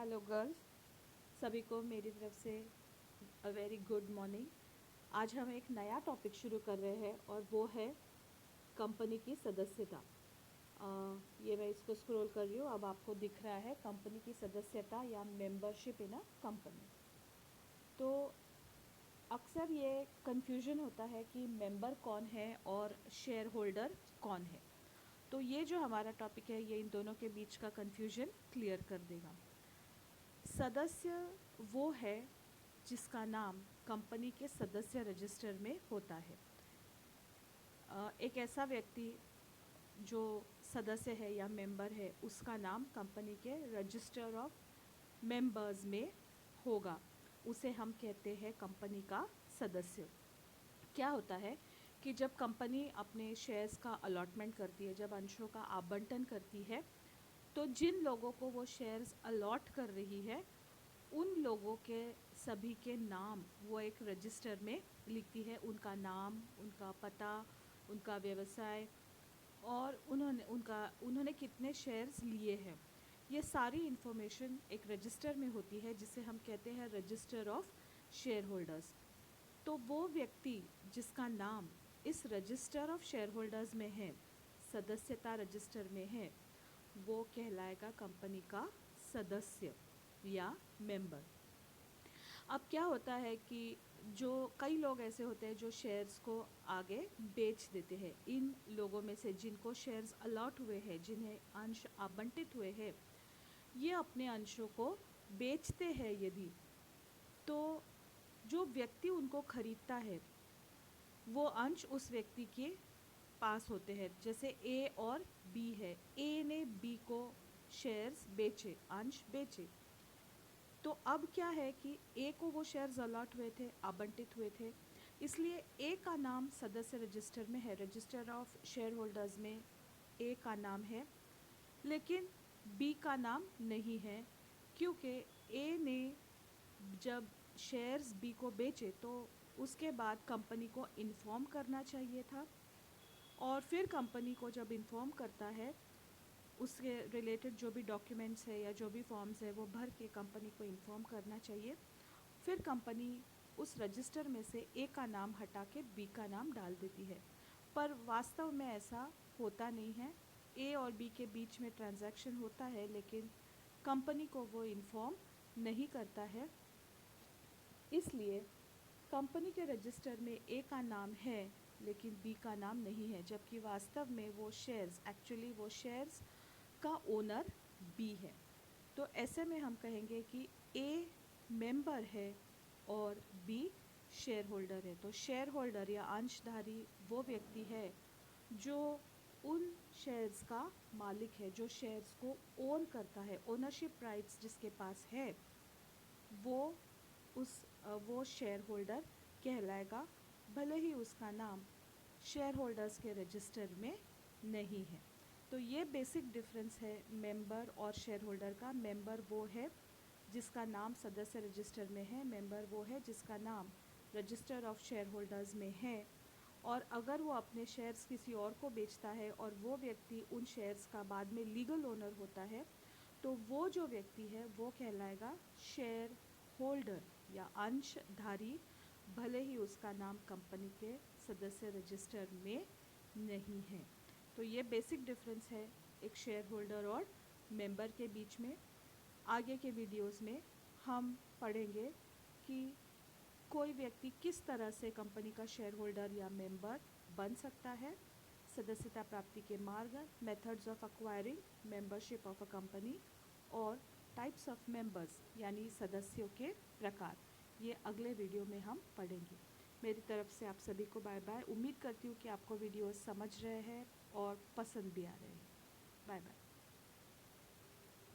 Hello girls, सभी को मेरी तरफ से अ वेरी गुड मॉर्निंग। आज हम एक नया टॉपिक शुरू कर रहे हैं और वो है कंपनी की सदस्यता। ये मैं इसको स्क्रॉल कर रही हूँ, अब आपको दिख रहा है कंपनी की सदस्यता या मेंबरशिप इन अ कंपनी। तो अक्सर ये कन्फ्यूजन होता है कि मेंबर कौन है और शेयर होल्डर कौन है। तो ये जो हमारा टॉपिक है ये इन दोनों के बीच का कन्फ्यूजन क्लियर कर देगा। सदस्य वो है जिसका नाम कंपनी के सदस्य रजिस्टर में होता है। एक ऐसा व्यक्ति जो सदस्य है या मेंबर है उसका नाम कंपनी के रजिस्टर ऑफ मेंबर्स में होगा, उसे हम कहते हैं कंपनी का सदस्य। क्या होता है कि जब कंपनी अपने शेयर्स का अलॉटमेंट करती है, जब अंशों का आवंटन करती है, तो जिन लोगों को वो शेयर्स अलॉट कर रही है उन लोगों के सभी के नाम वो एक रजिस्टर में लिखती है। उनका नाम, उनका पता, उनका व्यवसाय और उन्होंने कितने शेयर्स लिए हैं, ये सारी इन्फॉर्मेशन एक रजिस्टर में होती है जिसे हम कहते हैं रजिस्टर ऑफ शेयर होल्डर्स। तो वो व्यक्ति जिसका नाम इस रजिस्टर ऑफ शेयर होल्डर्स में है, सदस्यता रजिस्टर में है, वो कहलाएगा कंपनी का सदस्य या मेंबर। अब क्या होता है कि जो कई लोग ऐसे होते हैं जो शेयर्स को आगे बेच देते हैं। इन लोगों में से जिनको शेयर्स अलॉट हुए हैं, जिन्हें अंश आवंटित हुए हैं, ये अपने अंशों को बेचते हैं यदि, तो जो व्यक्ति उनको खरीदता है वो अंश उस व्यक्ति के पास होते हैं। जैसे ए और बी है, ए ने बी को शेयर्स बेचे, अंश बेचे, तो अब क्या है कि ए को वो शेयर्स अलॉट हुए थे, आवंटित हुए थे, इसलिए ए का नाम सदस्य रजिस्टर में है, रजिस्टर ऑफ शेयर होल्डर्स में ए का नाम है, लेकिन बी का नाम नहीं है, क्योंकि ए ने जब शेयर्स बी को बेचे तो उसके बाद कंपनी को इन्फॉर्म करना चाहिए था, और फिर कंपनी को जब इन्फॉर्म करता है उसके रिलेटेड जो भी डॉक्यूमेंट्स है या जो भी फॉर्म्स है वो भर के कंपनी को इन्फॉर्म करना चाहिए। फिर कंपनी उस रजिस्टर में से ए का नाम हटा के बी का नाम डाल देती है, पर वास्तव में ऐसा होता नहीं है। ए और बी के बीच में ट्रांजैक्शन होता है, लेकिन कंपनी को वो इन्फॉर्म नहीं करता है। इसलिए कंपनी के रजिस्टर में ए का नाम है लेकिन बी का नाम नहीं है, जबकि वास्तव में वो शेयर्स का ओनर बी है। तो ऐसे में हम कहेंगे कि ए मेंबर है और बी शेयर होल्डर है। तो शेयर होल्डर या अंशधारी वो व्यक्ति है जो उन शेयर्स का मालिक है, जो शेयर्स को ओन करता है, ओनरशिप राइट्स जिसके पास है, वो शेयर होल्डर कहलाएगा, भले ही उसका नाम शेयर होल्डर्स के रजिस्टर में नहीं है। तो ये बेसिक डिफरेंस है मेंबर और शेयर होल्डर का। मेंबर वो है जिसका नाम सदस्य रजिस्टर में है, मेंबर वो है जिसका नाम रजिस्टर ऑफ शेयर होल्डर्स में है, और अगर वो अपने शेयर्स किसी और को बेचता है और वो व्यक्ति उन शेयर्स का बाद में लीगल ओनर होता है, तो वो जो व्यक्ति है वो कहलाएगा शेयर होल्डर या अंशधारी, भले ही उसका नाम कंपनी के सदस्य रजिस्टर में नहीं है। तो ये बेसिक डिफरेंस है एक शेयर होल्डर और मेंबर के बीच में। आगे के वीडियोस में हम पढ़ेंगे कि कोई व्यक्ति किस तरह से कंपनी का शेयर होल्डर या मेंबर बन सकता है, सदस्यता प्राप्ति के मार्ग, methods of acquiring membership of a company, और टाइप्स ऑफ मेंबर्स यानी सदस्यों के प्रकार। ये अगले वीडियो में हम पढ़ेंगे। मेरी तरफ से आप सभी को बाय बाय। उम्मीद करती हूँ कि आपको वीडियो समझ रहे हैं और पसंद भी आ रहे हैं। Bye bye.